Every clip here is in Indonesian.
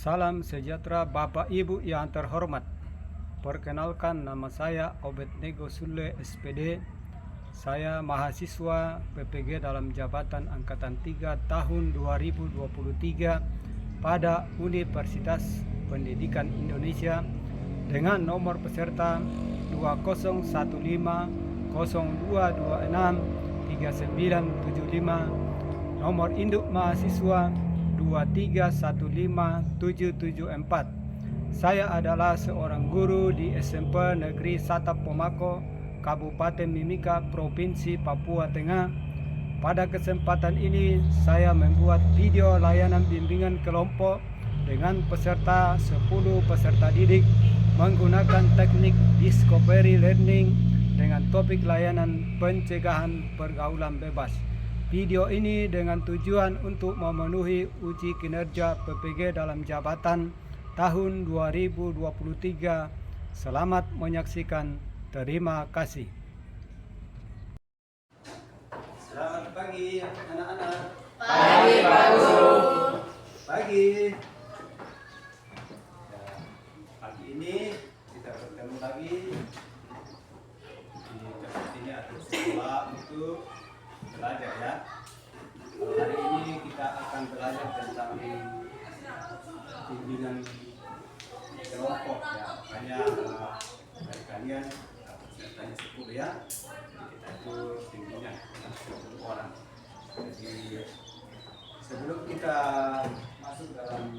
Salam sejahtera Bapak Ibu yang terhormat. Perkenalkan, nama saya Obednego Sule SPD. Saya mahasiswa PPG dalam jabatan Angkatan 3 tahun 2023 pada Universitas Pendidikan Indonesia dengan nomor peserta 2015-0226-3975, nomor induk mahasiswa 2315774. Saya adalah seorang guru di SMP Negeri Satap Pomako, Kabupaten Mimika, Provinsi Papua Tengah. Pada kesempatan ini saya membuat video layanan bimbingan kelompok dengan peserta 10 peserta didik menggunakan teknik discovery learning dengan topik layanan pencegahan pergaulan bebas. Video ini dengan tujuan untuk memenuhi uji kinerja PPG dalam jabatan tahun 2023. Selamat menyaksikan. Terima kasih. Selamat pagi anak-anak. Pagi Pak Guru. Pagi. Pagi ini kita bertemu lagi di tempat ini atau sekolah untuk belajar ya. Hari ini kita akan belajar tentang bimbingan kelompok ya. Makanya dari kalian pesertanya 10 ya. Kita itu bimbingan 10 orang. Jadi sebelum kita masuk dalam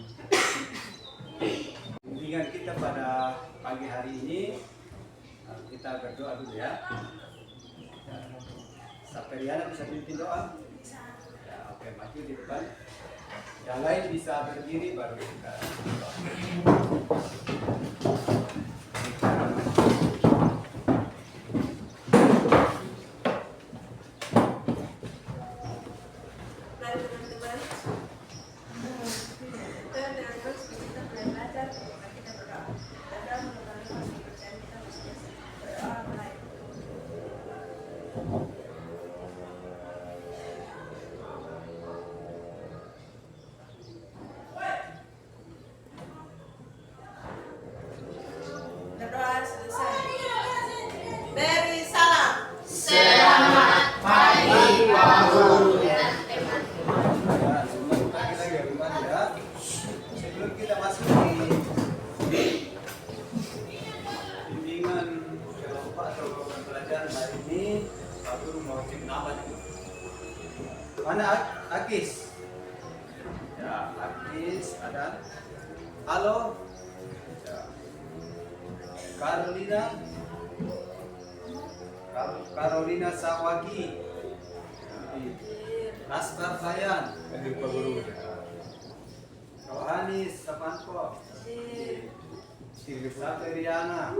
bimbingan kita pada pagi hari ini, kita berdoa dulu ya. Saperiana bisa pimpin doa? Ya, oke, maju di depan. Yang lain bisa berdiri baru kita doa. Mari teman-teman. Kita belajar, kita berdoa. Dalam mengenali kasih percaya kita mesti berdoa mulai. Berdoa selesai. Beri salam. Selamat pagi Pak Guru. Sebelum kita masuk di bimbingan kelompok atau pembelajaran hari ini, Pak Guru mau cek nama dulu. Mana Akis? Ya, Akis ada. Halo. Ya. Carolina Sawagi. Asbar Bayan. Pak Guru. Rohani Sapanko. Saperiana.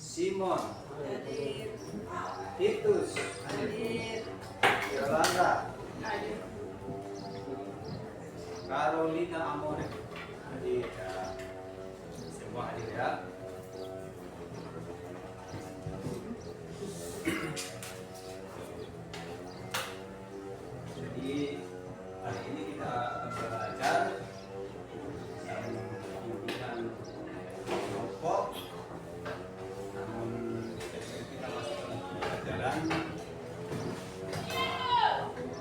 Simon. Titus. Yolanda. Carolina Amore. Hadir ya. Semua hadir ya. Jadi hari ini kita akan belajar tentang bimbingan kelompok. Namun sebelum kita masuk dalam pembelajaran,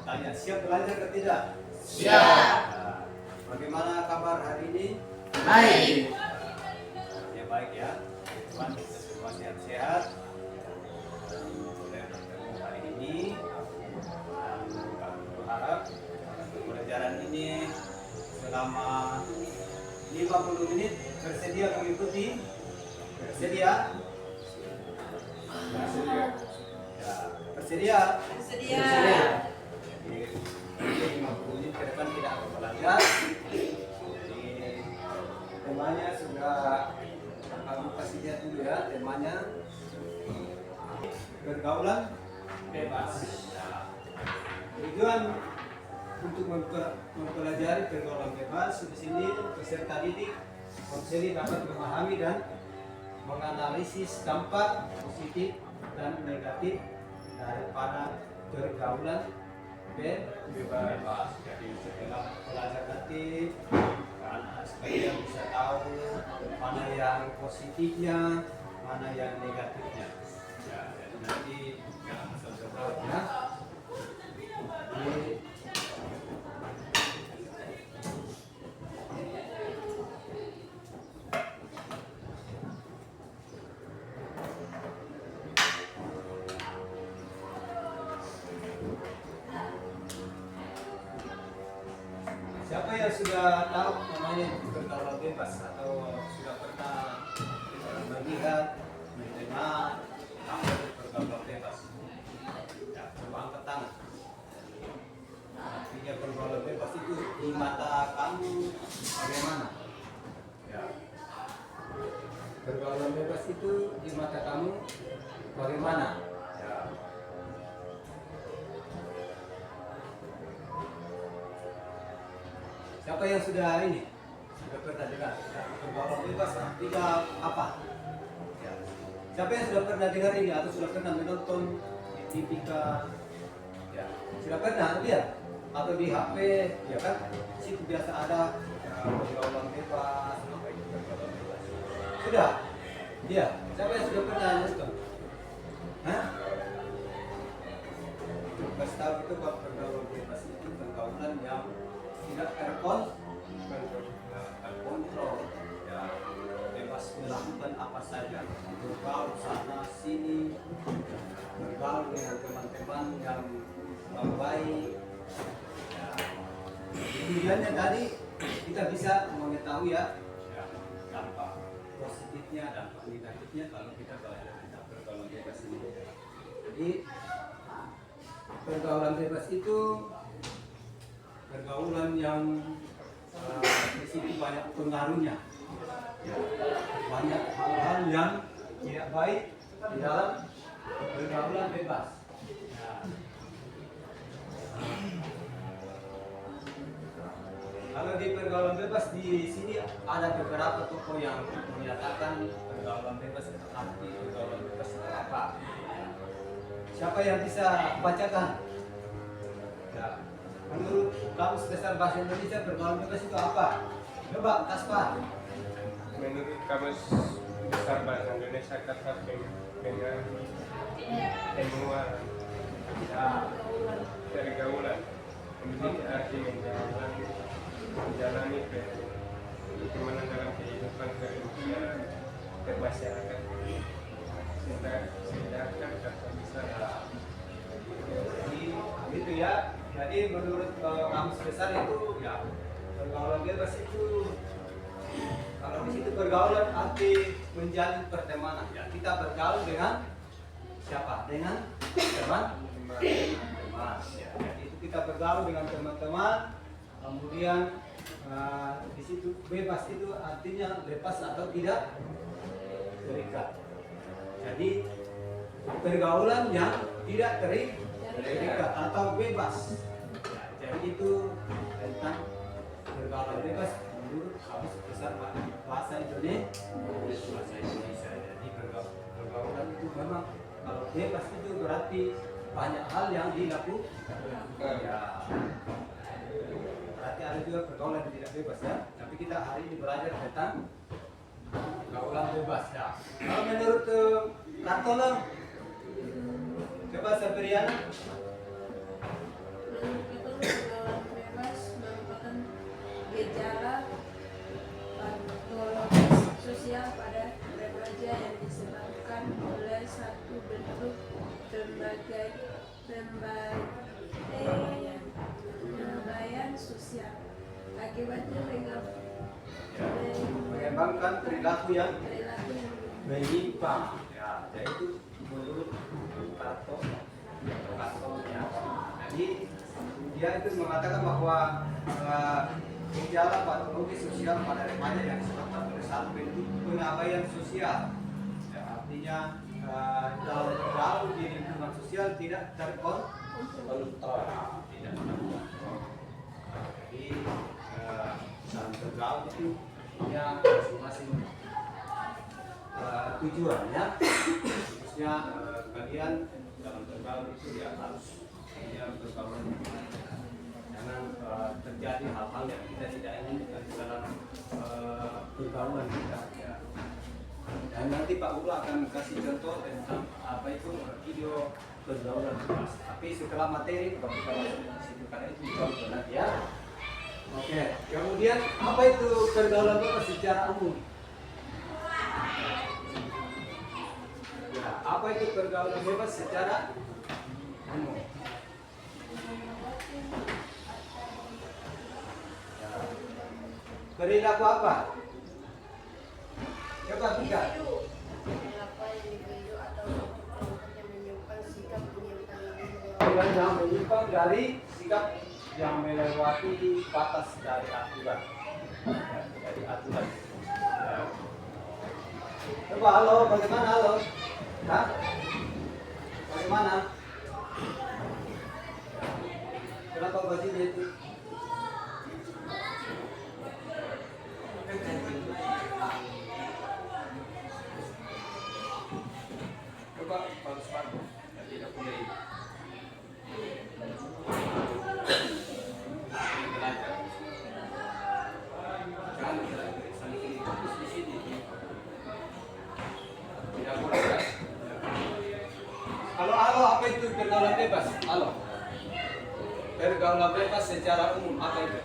tanya, siap belajar atau tidak? Siap. Nah, bagaimana kabar hari ini? Baik. Ya baik ya. Tuhan kita semua sehat-sehat. Sudah bertemu hari ini. Dan kami berharap pembelajaran ini selama 50 menit bersedia mengikuti? Bersedia? Bersedia. Ya, bersedia? Bersedia. Jadi 50 menit ke depan tidak akan belajar. Jadi temanya sudah aku kasih lihat dulu ya, temanya pergaulan bebas. Nah, tujuan untuk mempelajari pergaulan bebas di sini peserta didik konseli dapat memahami dan menganalisis dampak positif dan negatif daripada pergaulan bebas. Jadi setelah belajar nanti anak sekalian bisa tahu mana yang positifnya, mana yang negatifnya. Ya, jadi nanti jangan asal-asal ya. Jadi, siapa yang sudah tahu namanya bergaul bebas atau sudah pernah melihat, mendengar apa itu bergaul bebas? Ya, coba angkat tangan. Artinya bergaul bebas itu di mata kamu bagaimana? Ya. Bergaul bebas itu di mata kamu bagaimana? Ya. Siapa yang sudah ini? Sudah pernah dengar? Ya, bergaul bebas artinya apa? Ya. Siapa yang sudah pernah dengar ini atau sudah pernah menonton di TV kah? Ya, sudah pernah lihat atau di HP, ya kan? Situ biasa ada pergaulan bebas, apa itu pergaulan bebas? Sudah? Iya. Siapa yang sudah pernah nonton? Hah? Kasih tahu itu kalau pergaulan bebas itu pergaulan yang tidak terkontrol, ya, bebas melakukan apa saja, bergaul sana sini, bergaul dengan teman-teman yang baik. Ya. Tujuannya tadi kita bisa mengetahui ya, dampak positifnya, dampak negatifnya kalau kita belajar tentang pergaulan bebas ini. Jadi pergaulan bebas itu pergaulan yang di situ banyak pengaruhnya, ya, banyak hal-hal yang tidak baik di dalam pergaulan bebas. Ya. Kalau di pergaulan bebas di sini ada beberapa tokoh yang menyatakan pergaulan bebas itu arti pergaulan bebas itu apa. Siapa yang bisa bacakan? Ya. Menurut Kamus Besar Bahasa Indonesia pergaulan bebas itu apa? Coba Kaspar. Menurut Kamus Besar Bahasa Indonesia kata dengan temuan pergaulan memiliki arti menjalani pertemanan dalam kehidupan kehidupan bermasyarakat sedangkan kata besar Jadi gitu ya. Jadi menurut Kamus Besar itu ya pergaulan bebas itu kalau di situ pergaulan arti menjalin pertemanan. Ya, kita bergaul dengan siapa? Dengan teman-teman. Ya, jadi itu kita bergaul dengan teman-teman. Kemudian di situ bebas itu artinya lepas atau tidak terikat. Jadi pergaulan yang tidak terikat atau bebas. Ya, jadi itu tentang pergaulan bebas menurut Kamus Besar Bahasa Indonesia. Jadi pergaulan itu memang kalau bebas itu berarti banyak hal yang dilakukan. Ya. Berarti ada juga pergaulan yang tidak bebas ya. Tapi kita hari ini belajar tentang pergaulan bebas ya. Kalau menurut Kartono, coba Sabriana. Menurut itu pergaulan bebas merupakan gejala patologis sosial pada remaja yang disebabkan oleh satu bentuk pemberdayaan sosial. Akibatnya Mengembangkan perilaku yang perilaku yang menyimpang. Ya, yaitu menurut Karto ya. Jadi dia itu mengatakan bahwa gejala patologi sosial pada remaja yang disebabkan oleh satu bentuk pengabaian sosial. Ya, artinya dalam bergaul di lingkungan sosial tidak terkontrol, tidak terkontrol. Jadi dalam bergaul itu punya masing-masing tujuannya. Khususnya kalian dalam bergaul itu ya harus punya bergaul terjadi hal-hal yang kita tidak inginkan dalam pergaulan kita. Ya. Dan nanti Pak Guru akan kasih contoh tentang apa itu video pergaulan bebas. Tapi setelah materi kalau kita masuk di situ karena itu contoh nanti ya. Oke. Kemudian apa itu pergaulan bebas secara umum? Ya, apa itu pergaulan bebas secara umum? Ya. Perilaku apa? Coba tiga. Apa yang diberi atau kelompok yang menyimpan sikap penyimpangan Yang menyimpang dari sikap yang melewati batas dari aturan. Ya, dari aturan. Ya. Coba halo, bagaimana halo? Hah? Bagaimana? Kenapa bajunya itu? Coba bagus banget. Tidak boleh. Jangan saling kiri terus di sini. Tidak boleh kan? Halo, halo, apa itu pergaulan bebas? Halo. Pergaulan bebas secara umum apa itu?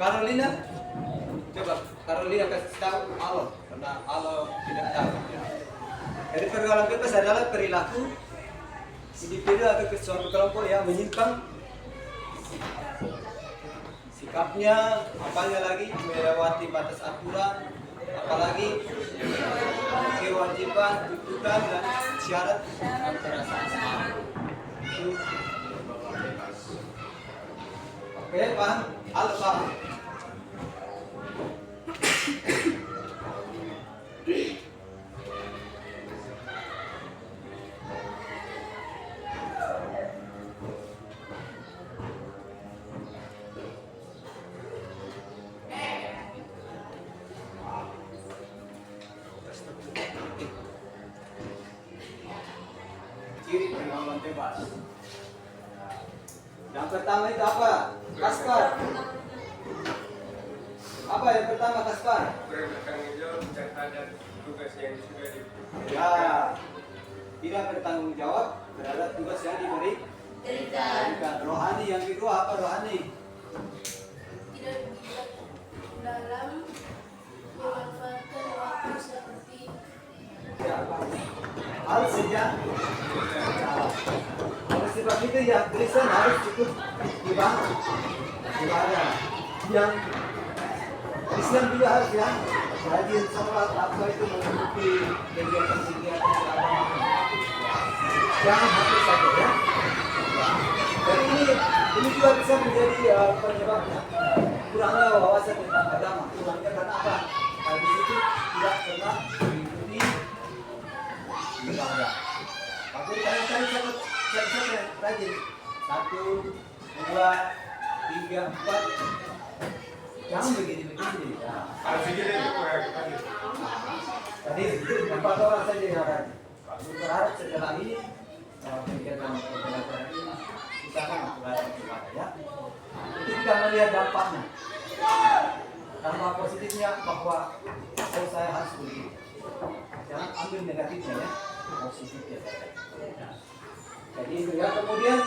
Carolina, coba Carolina kasih tahu halo, karena halo tidak tahu. Ya. Jadi pergaulan bebas adalah perilaku individu atau suatu kelompok yang menyimpang sikapnya, apanya lagi melewati batas aturan, apalagi kewajiban, tuntutan dan syarat dan perasaan sama. Itu pergaulan bebas. Oke, paham? Halo, paham? Ciri pergaulan bebas. Yang pertama itu apa? Kaspar. Apa yang pertama Kaspar? Bertanggung jawab terhadap tugas yang sudah diberikan. Ya, tidak bertanggung jawab terhadap tugas yang diberikan. Rohani yang kedua apa rohani? tidak dalam memanfaatkan waktu seperti Siapa? Hal sejak. Oleh sebab itu ya Kristen harus cukup ibadah. Yang Islam juga harus ya rajin sholat apa itu mengikuti kegiatan-kegiatan agama. Jangan hati saja ya. Dan ini juga bisa menjadi penyebabnya kurangnya wawasan tentang agama. Kurangnya karena apa? Di situ tidak pernah mengikuti ibadah. Waktu kali-kali saya rajin 1, 2, 3, 4. Jangan begini-begini. Ya. Harus jadi kurang. Tadi 4 orang saja yang rajin. Aku berharap setelah ini kegiatan pembelajaran ini kita akan melakukan ibadah ya. Itu kita melihat dampaknya. Dampak positifnya bahwa saya harus begini. Jangan ambil negatifnya ya, positifnya saja. Ya. Jadi itu ya. Kemudian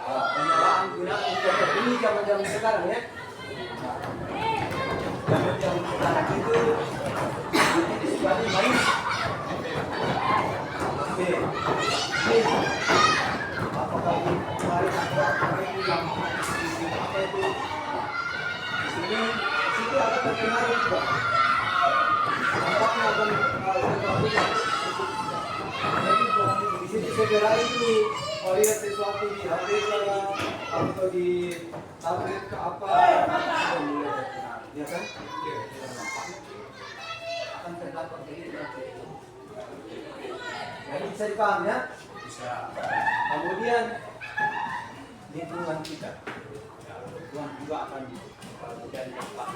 penyalahan gunaan internet ini zaman-zaman sekarang ya. Zaman-zaman sekarang itu disebut main. Oke. Ini apakah ini kemarin ada ini yang apa itu? Di situ ada terkenal juga. Tampaknya akan di sini segera itu lihat sesuatu di HP atau di tablet ke apa ya kan? Akan terdampak begitu. Jadi bisa dipaham ya? Bisa. Kemudian lingkungan kita. Tuhan juga akan menjadi tempat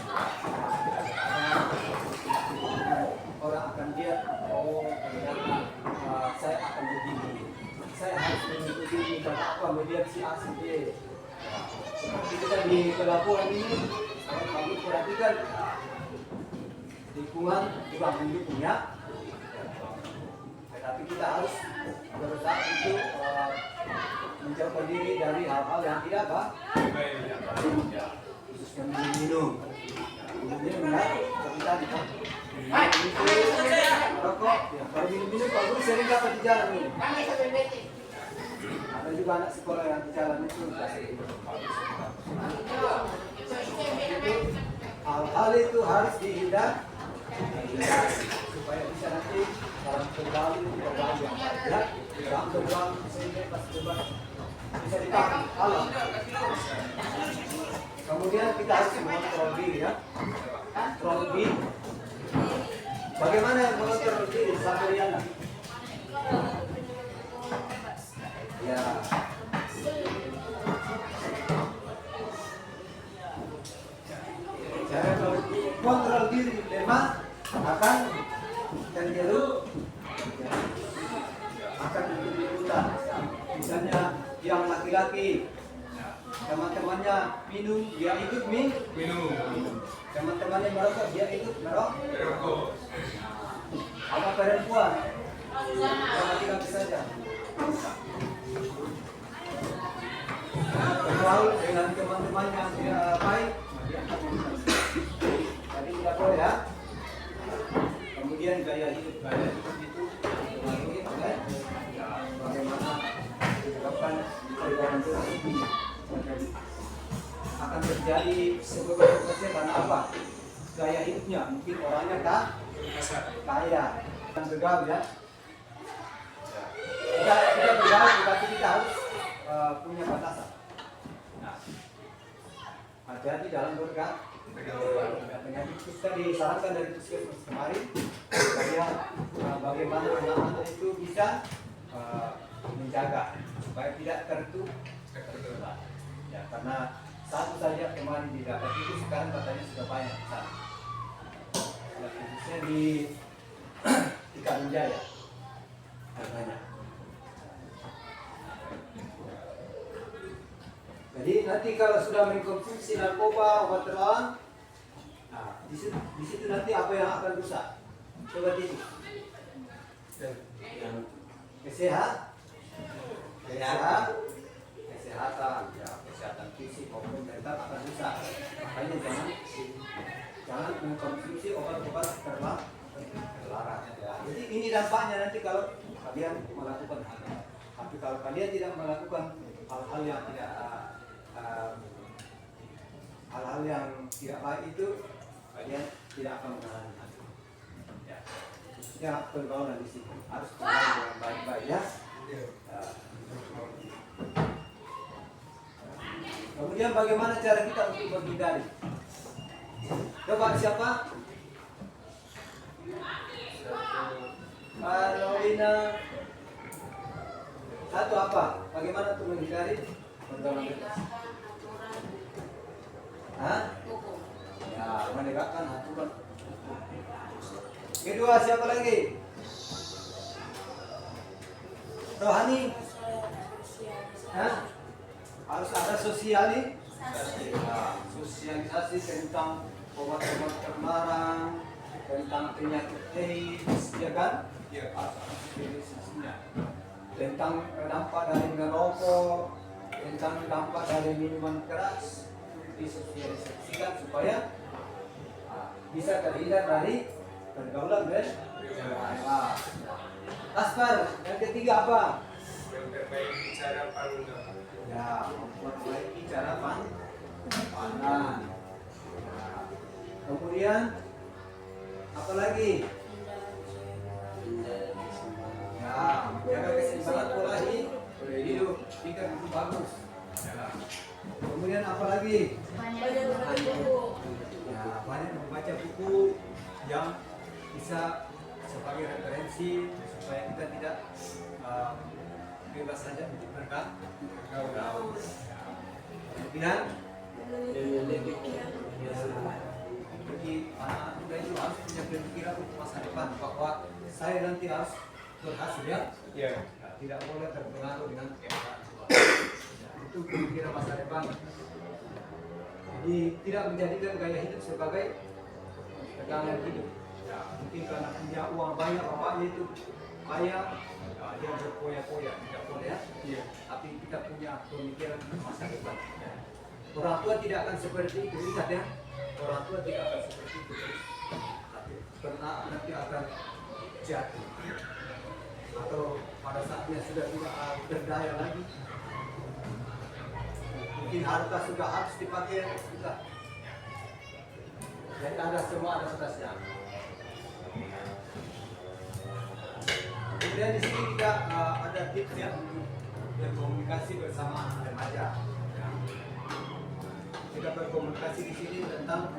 orang akan lihat, oh ternyata saya akan begini, saya harus mengikuti ini karena apa melihat si A si B. Seperti kita di pelabuhan ini, kalau kamu perhatikan lingkungan juga mendukung ya. Tetapi kita harus berusaha untuk menjauhkan diri dari hal-hal yang tidak khususnya minum. Minum benar, seperti tadi kan. Rokok, ya. Kalau minum-minum, kalau dulu sering dapat di jalan ini. Ada juga anak sekolah yang di jalan itu. Hal-hal itu harus dihindari supaya bisa nanti dalam bergaul yang baik, dalam bergaul sehingga pas bebas bisa dipakai alam. Kemudian kita harus mengontrol diri ya, kontrol diri. Bagaimana mengontrol diri sampai Riana? Ya. Cara kontrol diri memang akan cenderung akan berikutan. Misalnya yang laki-laki teman-temannya minum, dia ikut minum. Teman-temannya merokok, dia ikut merokok. Apa perempuan? Yang laki-laki saja. Bergaul dengan teman-teman yang tidak baik, dia akan melakukan. Jadi tidak boleh ya. Kemudian gaya hidup itu dipengaruhi oleh bagaimana menyebabkan perubahan itu akan terjadi sebenarnya karena apa? Gaya hidupnya mungkin orangnya kaya dan bergaul ya. Kita bergaul tetapi kita harus punya batasan. Nah, hati-hati dalam bergaul. Penyakit kita disarankan dari puskesmas kemarin supaya bagaimana anak-anak itu bisa menjaga supaya tidak tertular. Ya, karena satu saja kemarin didapat itu sekarang katanya sudah banyak di sana. Khususnya di Karunjaya banyak. Jadi nanti kalau sudah mengkonsumsi narkoba, obat terlarang, nah, di situ nanti apa yang akan rusak? Coba ini. Kesehatan, ya, kesehatan fisik maupun mental akan rusak. Makanya jangan mengkonsumsi obat-obat terlarang. Ya. Jadi ini dampaknya nanti kalau kalian melakukan hal-hal. Tapi kalau kalian tidak melakukan hal-hal yang tidak baik itu, kalian tidak akan mengalami hal itu. Ya. Khususnya pergaulan di situ harus bergaul dengan baik-baik ya. Kemudian bagaimana cara kita untuk menghindari? Coba siapa? Carolina. Satu apa? Bagaimana untuk menghindari pergaulan bebas? Hah? Ya, menegakkan aturan. Kedua siapa lagi? Rohani. Hah? Harus ada sosialisasi tentang obat-obat terlarang, tentang penyakit AIDS, ya kan? Ya. Tentang dampak dari merokok, tentang dampak dari minuman keras, disosialisasikan supaya bisa terhindar dari pergaulan bebas. Aspar, yang ketiga apa? Memperbaiki cara pandang. Ya, memperbaiki cara pandang. Nah, kemudian apa lagi? Ya, menjaga keseimbangan pola hidup, jika itu bagus. Ya. Kemudian apa lagi? Ya, banyak membaca buku yang bisa sebagai referensi supaya kita tidak bebas saja untuk bergaul. Kemudian Jadi anak muda itu harus punya pemikiran untuk masa depan bahwa saya nanti harus berhasil ya. Iya. Tidak boleh terpengaruh dengan keadaan. Itu pemikiran masa depan. Jadi tidak menjadikan gaya hidup sebagai pegangan hidup. Ya, mungkin karena punya uang banyak bapaknya itu kaya, dia berpoya-poya, tidak boleh ya. Iya. Tapi kita punya pemikiran masa depan. Orang tua tidak akan seperti itu, ingat ya. Orang tua tidak akan seperti itu, tapi pernah nanti akan jatuh. Atau pada saatnya sudah tidak berdaya lagi. Mungkin harta sudah habis dipakai, sudah. Jadi ada semua ada batasnya. Kemudian di sini kita ada tips ya untuk berkomunikasi bersama remaja. Ya. Kita berkomunikasi di sini tentang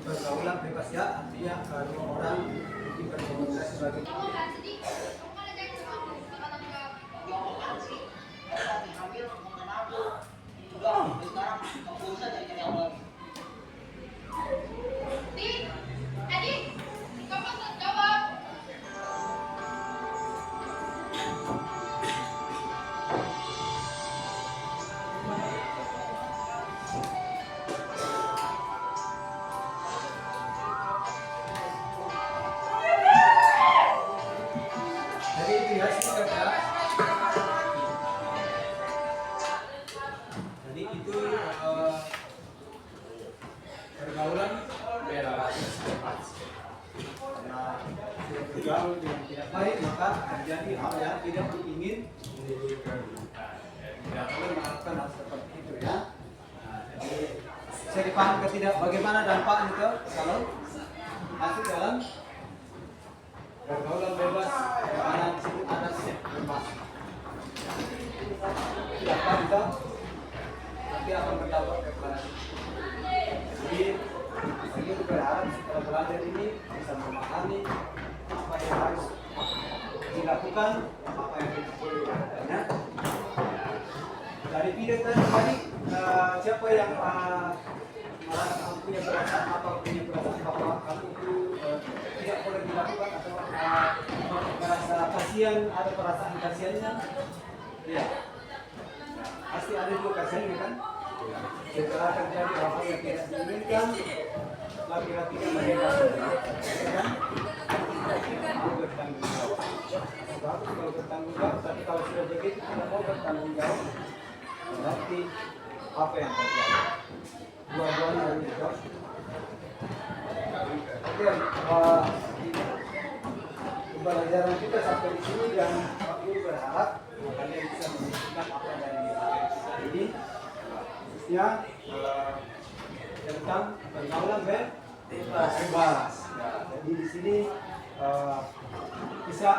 pergaulan bebas ya, artinya dua orang mungkin berkomunikasi sebagai jadi itu ya singkat ya. Jadi itu pergaulan bebas. Karena sudah bergaul dengan tidak baik maka terjadi hal yang tidak diingin. Tidak boleh melakukan hal seperti itu ya. Nah, jadi saya dipahamkan tidak bagaimana dampaknya itu kalau masuk dalam pergaulan bebas karena di situ ada bebas. Siapa kita nanti akan berdampak kepada kita. Jadi saya berharap setelah belajar ini bisa memahami apa yang harus dilakukan, apa yang tidak boleh dilakukan. Ya. Dari video tadi siapa yang punya perasaan bahwa kamu itu tidak boleh dilakukan atau merasa kasihan, ada perasaan kasihannya? Ya. Pasti ada juga kasihannya kan? Setelah terjadi hal yang tidak diinginkan, laki-lakinya meninggal, kan? Mau bertanggung jawab. Bagus kalau bertanggung jawab, tapi kalau sudah begitu tidak mau bertanggung jawab, berarti apa yang terjadi? Dua-duanya harus dijawab. Oke, pembelajaran kita sampai di sini dan Pak Guru berharap kalian bisa menunjukkan apa yang dari materi kita ini, khususnya tentang pergaulan bebas. Ya, jadi di sini bisa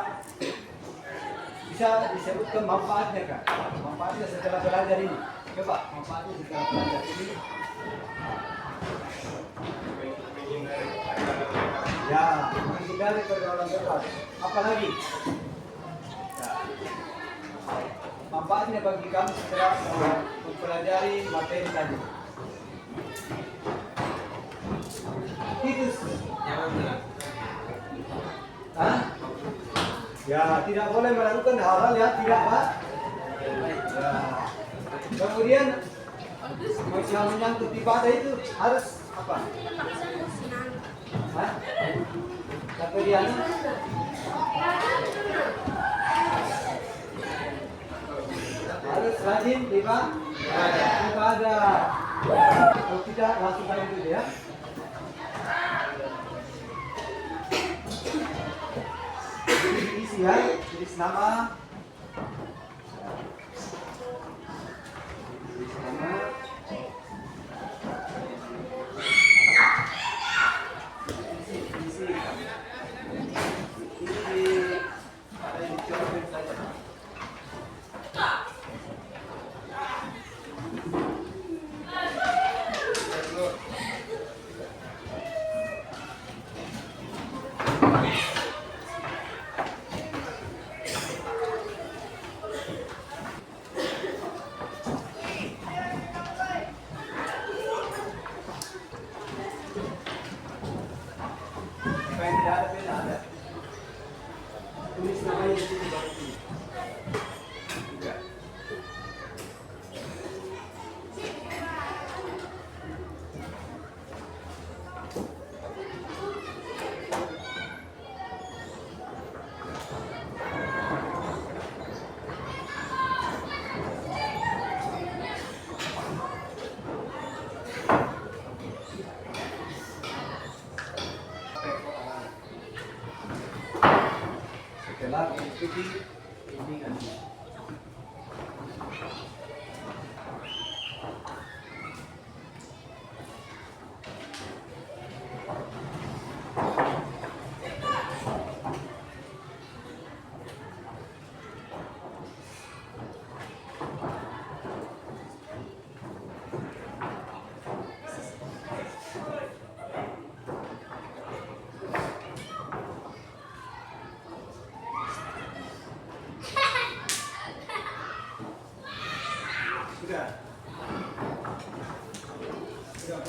disebutkan manfaatnya kan? Manfaatnya setelah belajar ini. Coba manfaatnya setelah belajar ini. Ya, menghindari pergaulan bebas. Apalagi? Ya. Manfaatnya bagi kamu setelah mempelajari materi tadi. Itu. Hah? Ya, tidak boleh melakukan hal-hal yang tidak baik. Ya. Kemudian yang menyangkut ibadah itu harus apa? Hah? Sampai dia harus rajin ibadah. Kalau kita langsung kali dulu ya. Isi ya, tulis nama. mengikuti bimbingan. Sudah. Sudah.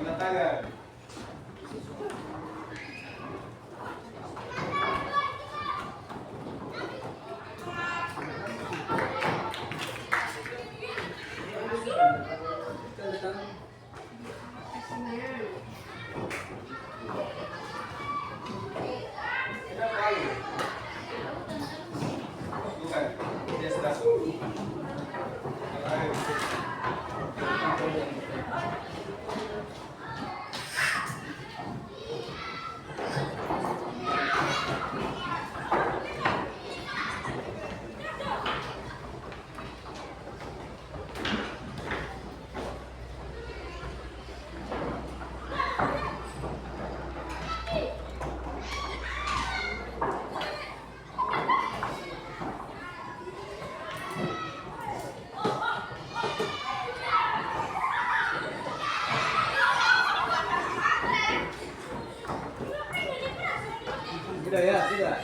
Tanda tangan. Bukan, dia sudah. Sudah ya, sudah.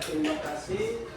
Terima kasih.